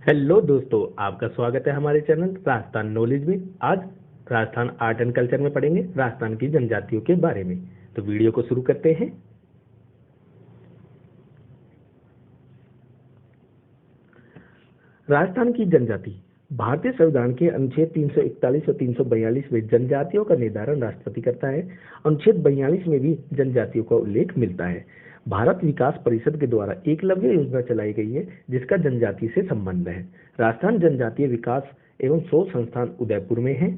Hello दोस्तों, आपका स्वागत है हमारे चैनल राजस्थान नॉलेज में। आज राजस्थान आर्ट एंड कल्चर में पढ़ेंगे राजस्थान की जनजातियों के बारे में। तो वीडियो को शुरू करते हैं। राजस्थान की जनजाति भारतीय संविधान के अनुच्छेद 341 और 342 में जनजातियों का निर्धारण राष्ट्रपति करता है। अनुच्छेद 42 में भी जनजातियों का उल्लेख मिलता है। भारत विकास परिषद के द्वारा एकलव्य योजना चलाई गई है, जिसका जनजाति से संबंध है। राजस्थान जनजातीय विकास एवं शोध संस्थान उदयपुर में है।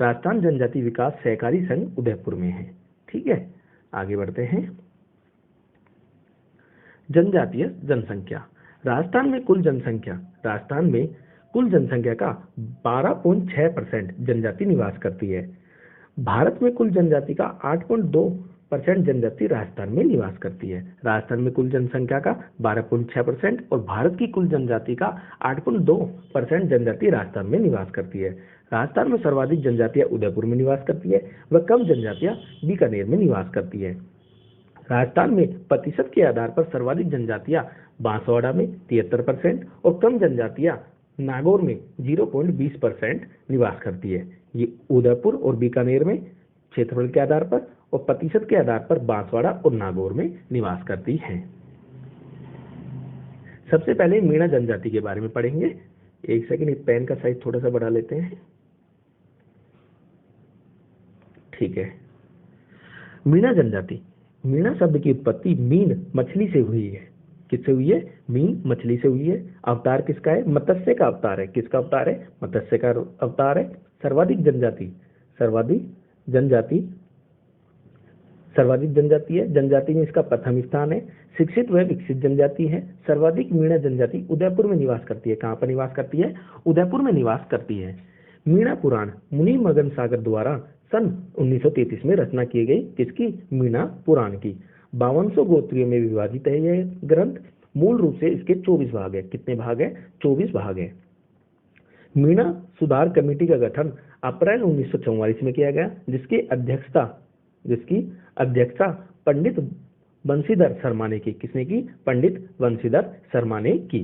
राजस्थान जनजाति विकास सहकारी संघ उदयपुर में है। ठीक है, आगे बढ़ते हैं। जनजातीय जनसंख्या राजस्थान में कुल जनसंख्या का 12.6% जनजाति निवास करती है। भारत में कुल जनजाति का 8.2% जनजाति राजस्थान में निवास करती है। राजस्थान में कुल जनसंख्या का 12.6% और भारत की कुल जनजाति का 8.2% जनजाति राजस्थान में निवास करती है। राजस्थान में सर्वाधिक जनजातियां उदयपुर में निवास करती है व कम जनजातियां बीकानेर में निवास करती है। राजस्थान में प्रतिशत के आधार पर सर्वाधिक जनजातियां बांसवाड़ा में 73% और कम जनजातियां नागौर में 0.20% निवास करती है। ये उदयपुर और बीकानेर में क्षेत्रफल के आधार पर और प्रतिशत के आधार पर बांसवाड़ा और नागौर में निवास करती हैं। सबसे पहले मीणा जनजाति के बारे में पढ़ेंगे। एक सेकंड, पेन का साइज थोड़ा सा बढ़ा लेते हैं। ठीक है। मीणा जनजाति, मीणा शब्द की उत्पत्ति मीन मछली से हुई है। किससे हुई है? मीन मछली से हुई है। अवतार किसका है? मत्स्य का अवतार है। किसका अवतार है? मत्स्य का अवतार है। सर्वाधिक जनजाति है। जनजाति में इसका प्रथम स्थान है। शिक्षित व विकसित जनजाति है। सर्वाधिक मीणा जनजाति उदयपुर में निवास करती है। कहाँ पर निवास करती है? उदयपुर में निवास करती है। मीणा पुराण मुनि मगन सागर द्वारा सन 1933 में रचना की गई। किसकी? मीणा पुराण की। 5200 गोत्रियों में विभाजित है यह ग्रंथ। मूल रूप से इसके 24 भाग है। कितने भाग है? 24 भाग है। मीणा सुधार कमेटी का गठन अप्रैल 1944 में किया गया, जिसकी अध्यक्षता पंडित बंशीधर शर्मा ने की। किसने की? पंडित बंशीधर शर्मा ने की।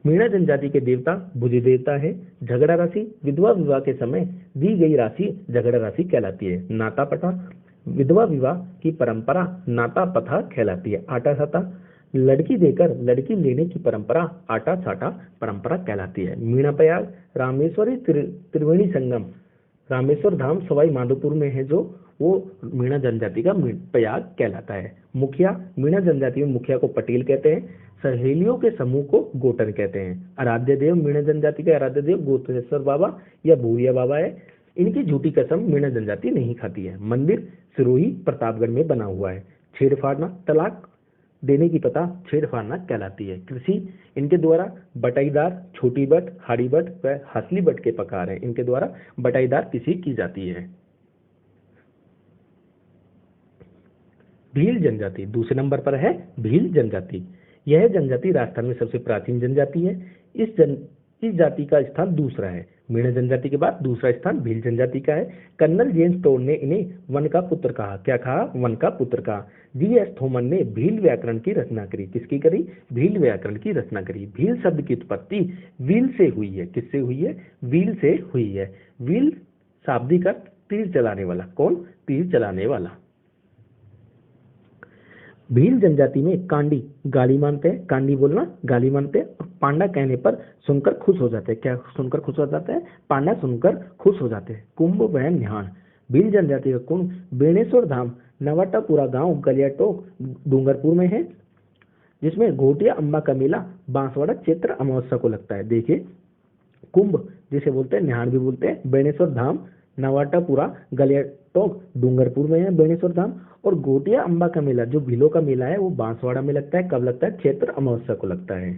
मीणा जनजाति के देवता भुज देवता है। झगड़ा राशि विधवा विवाह के समय दी गई राशि झगड़ा राशि कहलाती है। नाता पथा विधवा विवाह की परंपरा नाता पथा कहलाती है। आटा साटा लड़की देकर लड़की लेने की परंपरा आटा साटा परंपरा कहलाती है। मीणा प्रयाग रामेश्वरी त्रिवेणी संगम रामेश्वर धाम सवाई माधोपुर में है, जो वो मीणा जनजाति का प्रयाग कहलाता है। मुखिया मीणा जनजाति में मुखिया को पटेल कहते हैं। सहेलियों के समूह को गोटन कहते हैं। आराध्य देव मीणा जनजाति के आराध्य देव गोतेश्वर बाबा या भूरिया बाबा है। इनकी झूठी कसम मीणा जनजाति नहीं खाती है। मंदिर सिरोही प्रतापगढ़ में बना हुआ है। छेड़फाड़ना तलाक देने की प्रथा छेड़फाड़ना कहलाती है। कृषि इनके द्वारा बटाईदार छोटी बट हाड़ी बट व हसली बट के प्रकार है। इनके द्वारा बटाईदार कृषि की जाती है। भील जनजाति दूसरे नंबर पर है। भील जनजाति, यह जनजाति राजस्थान में सबसे प्राचीन जनजाति है। इस जाति का स्थान दूसरा है। मीणा जनजाति के बाद दूसरा स्थान भील जनजाति का है। कर्नल जेम्स टोड ने इन्हें वन का पुत्र कहा। क्या कहा? वन का पुत्र कहा। जी.एस. थॉमस ने भील व्याकरण की रचना करी। किसकी करी? भील व्याकरण की रचना करी। भील शब्द की उत्पत्ति व्हील से हुई है। किससे हुई है? व्हील से हुई है। व्हील शाब्दिक अर्थ तीर चलाने वाला। कौन? तीर चलाने वाला। भील जनजाति में कांडी गाली मानते हैं। कांडी बोलना गाली मानते हैं। और पांडा कहने पर सुनकर खुश हो जाते हैं। क्या सुनकर खुश हो जाते हैं? पांडा सुनकर खुश हो जाते हैं। कुंभ व न्याण भील जनजाति का कुंभ बेणेश्वर धाम नवाटापुरा गांव गलियाटोक डूंगरपुर में है, जिसमें घोटिया अम्बा का मेला बांसवाड़ा चैत्र अमावस्या को लगता है। देखिए, कुंभ जिसे बोलते हैं, न्याण भी बोलते हैं। बेणेश्वर धाम नवाटापुरा गलियाटोक डूंगरपुर में है बेणेश्वर धाम। और घोटिया अम्बा का मेला जो भीलों का मेला है वो बांसवाड़ा में लगता है। कब लगता है? चैत्र अमावस्या को लगता है।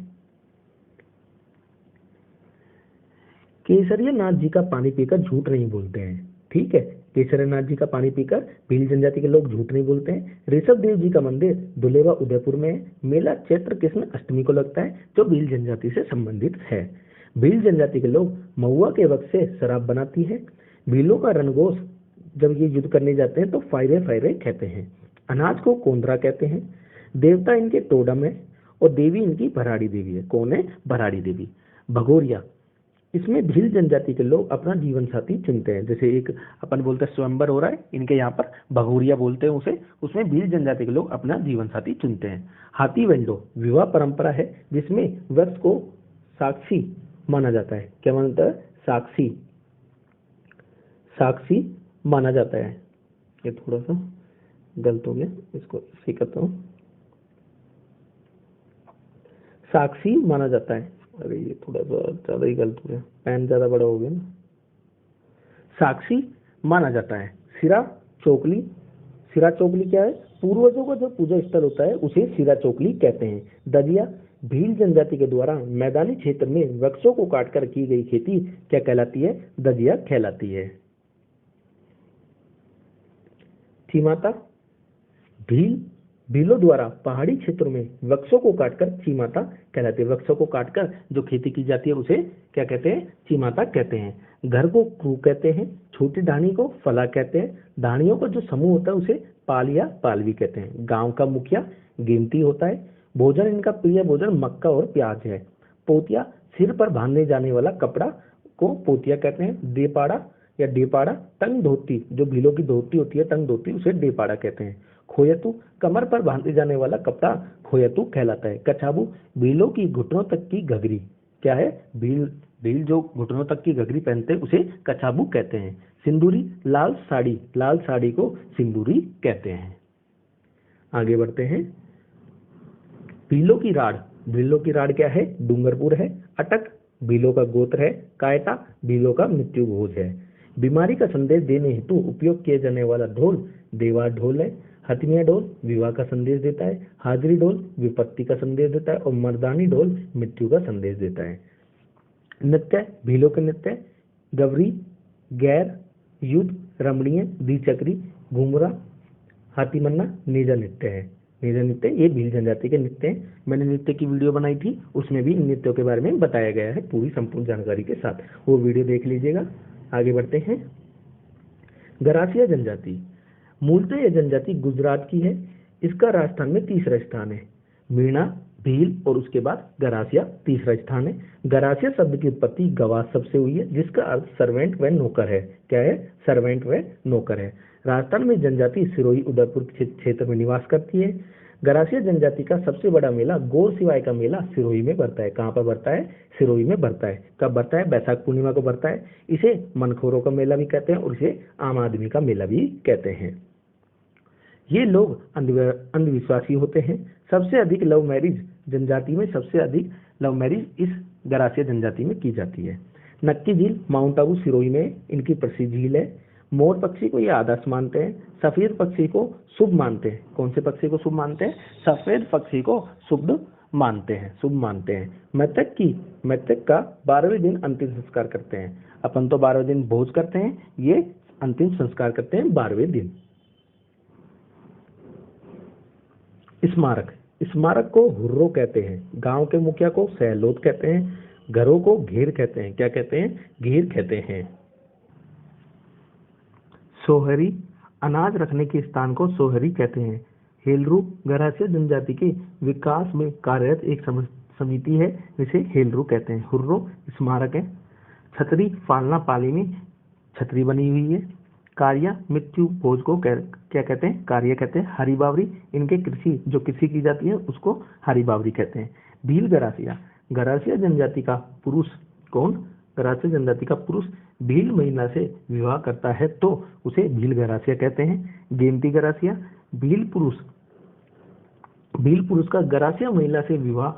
केसरिया नाथ जी का पानी पीकर झूठ नहीं बोलते हैं। ठीक है, केसरिया नाथ जी का पानी पीकर भील जनजाति के लोग झूठ नहीं बोलते हैं। ऋषभ देव जी का मंदिर दुलेवा उदयपुर में है। मेला चैत्र कृष्ण अष्टमी को लगता है, जो भील जनजाति से संबंधित है। भील जनजाति के लोग महुआ के वृक्ष से शराब बनाती है। भीलों का रणघोष जब ये युद्ध करने जाते हैं तो फायरे फायरे कहते हैं। अनाज को कोंदरा कहते हैं। देवता इनके टोडम है और देवी इनकी भराड़ी देवी है। कौन है? भराड़ी देवी। भगोरिया, इसमें भील जनजाति के लोग अपना जीवन साथी चुनते हैं। जैसे एक अपन बोलते हैं स्वयंवर हो रहा है, इनके यहाँ पर भगोरिया बोलते हैं उसे, उसमें भील जनजाति के लोग अपना जीवन साथी चुनते हैं। हाथी वेंडो विवाह परंपरा है जिसमें वृक्ष को साक्षी माना जाता है। क्या मानता है? साक्षी, साक्षी माना जाता है। ये थोड़ा सा गलत हो गया, इसको सही करता हूँ। साक्षी माना जाता है। अरे ये थोड़ा सा ज्यादा ही गलत हो गया, पेन ज्यादा बड़ा हो गया ना। साक्षी माना जाता है। सिरा चोकली, सिरा चोकली क्या है? पूर्वजों का जो पूजा स्थल होता है उसे सिरा चोकली कहते हैं। दजिया, भील जनजाति के द्वारा मैदानी क्षेत्र में वृक्षों को काटकर की गई खेती क्या कहलाती है? दजिया कहलाती है। चीमाता, भील भीलों द्वारा पहाड़ी क्षेत्रों में वृक्षों को काटकर चीमाता कहलाती है। वृक्षों को काटकर जो खेती की जाती है उसे क्या कहते हैं? चीमाता कहते हैं। घर को क्रू कहते हैं। छोटी ढाणी को फला कहते हैं। ढाणियों का जो समूह होता है उसे पाल या पालवी कहते हैं। गांव का मुखिया गिनती होता है। भोजन, इनका प्रिय भोजन मक्का और प्याज है। पोतिया, सिर पर बांधने जाने वाला कपड़ा को पोतिया कहते हैं। देपाड़ा या डेपाड़ा, टंग धोती, जो भीलों की धोती होती है टंग धोती, उसे डेपाड़ा कहते हैं। खोयतु, कमर पर बांधे जाने वाला कपड़ा खोयतु कहलाता है। कछाबू, भीलों की घुटनों तक की घघरी, क्या है? भील जो घुटनों तक की घघरी पहनते हैं उसे कछाबू कहते हैं। सिंदूरी, लाल साड़ी, लाल साड़ी को सिंदूरी कहते हैं। आगे बढ़ते हैं। भीलों की राड़, भीलों की राड़ क्या है? डूंगरपुर है। अटक, भीलों का गोत्र है। कायटा, भीलों का मृत्यु भोज है। बीमारी का संदेश देने हेतु उपयोग किए जाने वाला ढोल देवा ढोल है। हथमिया ढोल विवाह का संदेश देता है। हाजरी ढोल विपत्ति का संदेश देता है और मर्दानी ढोल मृत्यु का संदेश देता है। नृत्य, भीलों के नृत्य गवरी, गैर, युद्ध, रमणीय, द्विचक्री, घुमरा, हाथीमन्ना, नेजा नृत्य है। नेजा नृत्य ये भील जनजाति के नृत्य हैं। मैंने नृत्य की वीडियो बनाई थी, उसमें भी इन नृत्यों के बारे में बताया गया है पूरी संपूर्ण जानकारी के साथ, वो वीडियो देख लीजिएगा। आगे बढ़ते हैं। गरासिया जनजाति, मूलतः यह जनजाति गुजरात की है। इसका राजस्थान में तीसरा स्थान है। मीणा, भील और उसके बाद गरासिया तीसरा स्थान है। गरासिया शब्द की उत्पत्ति गवास शब्द से हुई है जिसका अर्थ सर्वेंट व नौकर है। क्या है? सर्वेंट व नौकर है। राजस्थान में जनजाति सिरोही उदयपुर क्षेत्र में निवास करती है। गरासिया जनजाति का सबसे बड़ा मेला गौर सिवाय का मेला सिरोही में बढ़ता है। कहाँ पर बढ़ता है? सिरोही में बढ़ता है। कब बढ़ता है? बैसाख पूर्णिमा को बढ़ता है। इसे मनखोरों का मेला भी कहते हैं और इसे आम आदमी का मेला भी कहते हैं। ये लोग अंधविश्वासी होते हैं। सबसे अधिक लव मैरिज जनजाति में सबसे अधिक लव मैरिज इस गरासिया जनजाति में की जाती है। नक्की झील माउंट आबू सिरोही में इनकी प्रसिद्ध झील है। मोर पक्षी को ये आदर्श मानते हैं। सफेद पक्षी को शुभ मानते हैं। कौन से पक्षी को शुभ मानते हैं? सफेद पक्षी को शुभ मानते हैं, शुभ मानते हैं। मृतक का 12वें दिन अंतिम संस्कार करते हैं। अपन तो 12वें दिन भोज करते हैं, ये अंतिम संस्कार करते हैं 12वें दिन। स्मारक, स्मारक को हुर्रो कहते हैं। गांव के मुखिया को सहलोत कहते हैं। घरों को घेर कहते हैं। क्या कहते हैं? घेर कहते हैं। सोहरी, अनाज रखने के स्थान को सोहरी कहते हैं। हेलरू, गरासिया जनजाति के विकास में कार्यरत एक समिति है जिसे हेलरू कहते हैं। हुर्रो स्मारक है। छतरी, फालना पाली में छतरी बनी हुई है। कार्या, मृत्यु भोज को क्या कहते हैं? कार्य कहते हैं। हरी बावरी, इनके कृषि जो कृषि की जाती है उसको हरी बावरी कहते हैं। भील गरासिया, गरासिया जनजाति का पुरुष कौन? गरासिया जनजाति का पुरुष भील महिला से विवाह करता है तो उसे भील गरासिया कहते हैं। गेमती गरासिया, भील पुरुष का गरासिया महिला से विवाह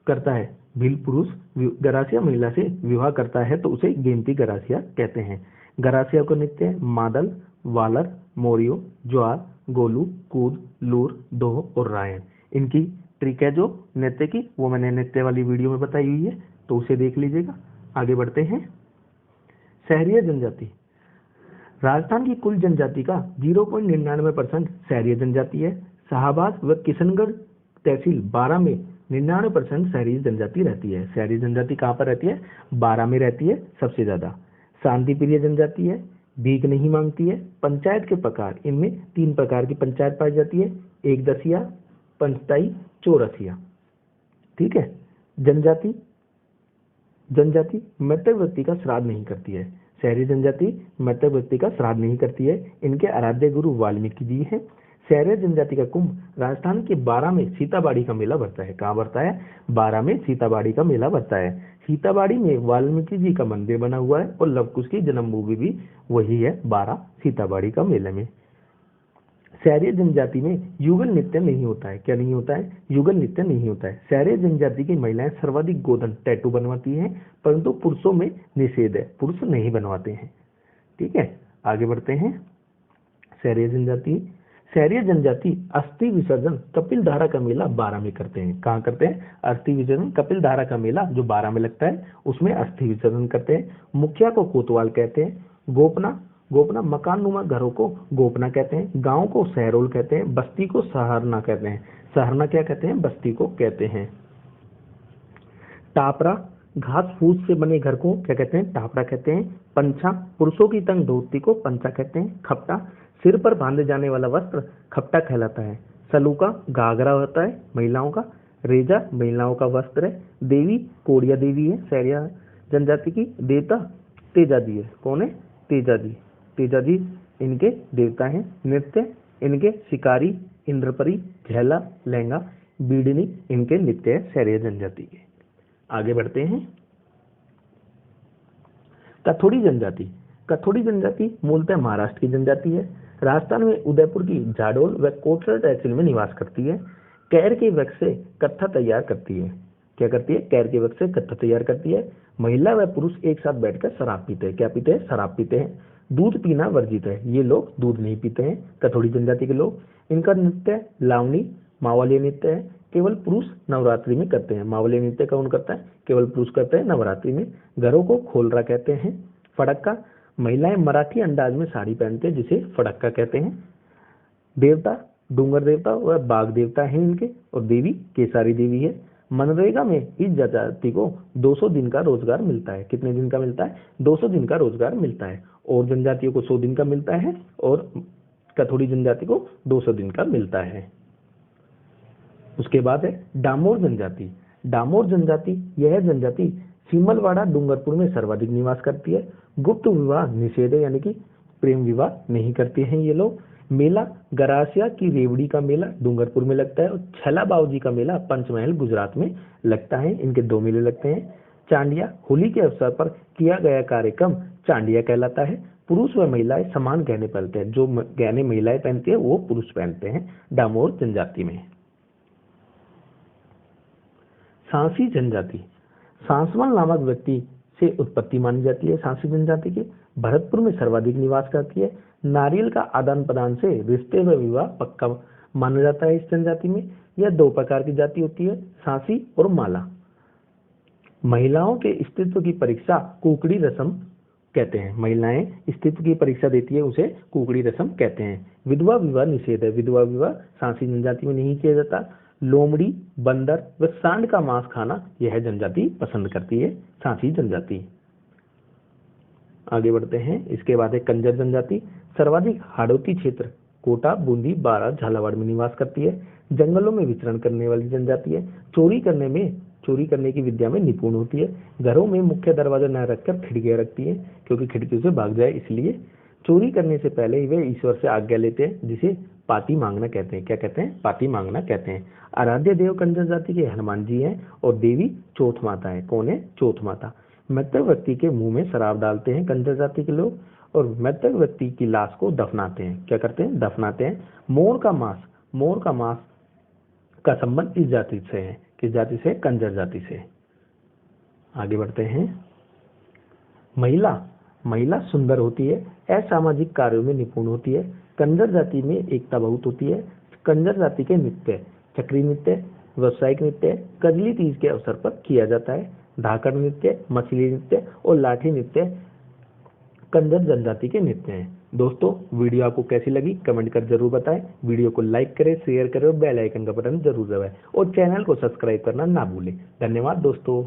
करता है। भील पुरुष गरासिया महिला से विवाह करता है तो उसे गेमती गरासिया कहते हैं। गरासिया को नृत्य मादल, वालर, मोरियो, ज्वार, गोलू, कूद, लूर, दोह और रायन। इनकी ट्रिक है जो नृत्य की, वो मैंने नृत्य वाली वीडियो में बताई हुई है तो उसे देख लीजिएगा। आगे बढ़ते हैं। शहरीय जनजाति, राजस्थान की कुल जनजाति का 0.99% शहरीय जनजाति है। शाहबाद व किशनगढ़ तहसील 12 में 99% शहरी जनजाति रहती है। शहरी जनजाति कहाँ पर रहती है? 12 में रहती है सबसे ज्यादा। शांति प्रिय जनजाति है, भीख नहीं मांगती है। पंचायत के प्रकार, इनमें 3 प्रकार की पंचायत पाई जाती है। एक दसिया, पंचताई, चौरसिया। ठीक है। जनजाति, जनजाति मृतक व्यक्ति का श्राद्ध नहीं करती है। शहरी जनजाति मृतक व्यक्ति का श्राद्ध नहीं करती है। इनके आराध्य गुरु वाल्मीकि जी हैं। शहरी जनजाति का कुंभ राजस्थान के बारां में सीताबाड़ी का मेला भरता है। कहाँ भरता है? बारां में सीताबाड़ी का मेला भरता है। सीताबाड़ी में वाल्मीकि जी का मंदिर बना हुआ है और लवकुश की जन्मभूमि भी वही है, बारां सीताबाड़ी का मेले में। शहरी जनजाति में युगल नृत्य नहीं होता है। क्या नहीं होता है? युगल नृत्य नहीं होता है। शहरी जनजाति की महिलाएं सर्वाधिक गोधन टैटू बनवाती हैं, परंतु पुरुषों में निषेध है, पुरुष नहीं बनवाते हैं। ठीक है, आगे बढ़ते हैं। शहरी जनजाति, शहरी जनजाति अस्थि विसर्जन कपिल धारा का मेला बारां में करते हैं। कहाँ करते हैं? अस्थि विसर्जन कपिल धारा का मेला जो बारां में लगता है उसमें अस्थि विसर्जन करते हैं। मुखिया को कोतवाल कहते हैं। गोपना, गोपना मकान नुमा घरों को गोपना कहते हैं। गांव को सहरोल कहते हैं। बस्ती को सहारना कहते हैं। सहारना क्या कहते हैं? बस्ती को कहते हैं। टापरा, घास फूस से बने घर को क्या कहते हैं? टापरा कहते हैं। पंछा, पुरुषों की तंग धोती को पंचा कहते हैं। खपटा, सिर पर बांधे जाने वाला वस्त्र खपटा कहलाता है। सलूका, घाघरा होता है महिलाओं का। रेजा, महिलाओं का वस्त्र है। देवी, कोड़िया देवी है शहरिया जनजाति की। देवता तेजा जी है। कौन है? तेजा जी। तेजा जी इनके देवता हैं। नृत्य इनके शिकारी, इंद्रपरी, झेला, लहंगा, बीडनी इनके नृत्य है शहरिया जनजाति के। आगे बढ़ते हैं। कथोड़ी जनजाति, कथोड़ी जनजाति मूलतः महाराष्ट्र की जनजाति है। राजस्थान में उदयपुर की जाडोल व कोटरा तहसील में निवास करती है। कैर के वृक्ष से कत्था तैयार करती है। क्या करती है? कैर के वृक्ष से कत्था तैयार करती है। महिला व पुरुष एक साथ बैठकर शराब पीते हैं। क्या पीते हैं? शराब पीते हैं। दूध पीना वर्जित है, ये लोग दूध नहीं पीते हैं कथोड़ी जनजाति के लोग। इनका नृत्य लावनी, मावली नृत्य है। केवल पुरुष नवरात्रि में करते हैं। मावली नृत्य कौन करता है? केवल पुरुष करते हैं नवरात्रि में। घरों को खोलरा कहते हैं। फड़क्का, महिलाएं मराठी अंदाज में साड़ी पहनते हैं जिसे फड़क्का कहते हैं। देवता डूंगर देवता व बाघ देवता है इनके, और देवी केसारी देवी है। मनरेगा में इस जनजाति को 200 दिन का रोजगार मिलता है। कितने दिन का मिलता है? 200 दिन का रोजगार मिलता है। और जनजातियों को 100 दिन का मिलता है और कथोड़ी जनजाति को 200 दिन का मिलता है। उसके बाद है डामोर जनजाति। डामोर जनजाति, यह जनजाति सीमलवाड़ा डूंगरपुर में सर्वाधिक निवास करती है। गुप्त विवाह निषेध है, यानी कि प्रेम विवाह नहीं करते हैं ये लोग। मेला गरासिया की रेवड़ी का मेला डूंगरपुर में लगता है और छला बाऊजी का मेला पंचमहल गुजरात में लगता है। इनके 2 मेले लगते हैं। चांडिया, होली के अवसर पर किया गया कार्यक्रम चांडिया कहलाता है। पुरुष व महिलाएं समान गहने पहनते हैं। जो गहने महिलाएं पहनती है वो पुरुष पहनते हैं डामोर जनजाति में। सांसी जनजाति, सांसवान नामक व्यक्ति से उत्पत्ति मानी जाती है सांसी जनजाति की। भरतपुर में सर्वाधिक निवास करती है। नारियल का आदान प्रदान से रिश्ते व विवाह पक्का माना जाता है इस जनजाति में। यह 2 प्रकार की जाति होती है, सांसी और माला। महिलाओं के अस्तित्व की परीक्षा कुकड़ी रस्म कहते हैं। महिलाएं अस्तित्व की परीक्षा देती है, उसे कुकड़ी रस्म कहते हैं। विधवा विवाह निषेध है। विधवा विवाह सांसी जनजाति में नहीं किया जाता। लोमड़ी, बंदर व सांड का मांस खाना यह जनजाति पसंद करती है, सांसी जनजाति। आगे बढ़ते हैं। इसके बाद है कंजर जनजाति। सर्वाधिक हाड़ौती क्षेत्र कोटा, बूंदी, बारा, झालावाड़ में निवास करती है। जंगलों में विचरण करने वाली जनजाति है। चोरी करने की विद्या में निपुण होती है। घरों में मुख्य दरवाजा न रखकर खिड़कियां रखती है, क्योंकि खिड़कियों से भाग जाए इसलिए। चोरी करने से पहले वे ईश्वर से आज्ञा लेते हैं, जिसे पाती मांगना कहते हैं। क्या कहते हैं? पाती मांगना कहते हैं। आराध्य देव कंजर जाति के हनुमान जी हैं और देवी चौथ माता है। कौन है? चौथ माता। मृतक व्यक्ति के मुंह में शराब डालते हैं कंजर जाति के लोग और मृतक व्यक्ति की लाश को दफनाते हैं। क्या करते हैं? दफनाते हैं। मोर का मांस का संबंध इस जाति से है। किस जाति से? कंजर जाति से। आगे बढ़ते हैं। महिला सुंदर होती है, असामाजिक कार्यों में निपुण होती है। कंजर जाति में एकता बहुत होती है। कंजर जाति के नृत्य चक्री नृत्य, व्यावसायिक नृत्य कजली तीज के अवसर पर किया जाता है। धाकड़ नृत्य, मछली नृत्य और लाठी नृत्य कंजर जनजाति के नृत्य हैं। दोस्तों, वीडियो आपको कैसी लगी कमेंट कर जरूर बताएं। वीडियो को लाइक करें, शेयर करें और बेल आइकन का बटन जरूर दबाएं और चैनल को सब्सक्राइब करना ना भूलें। धन्यवाद दोस्तों।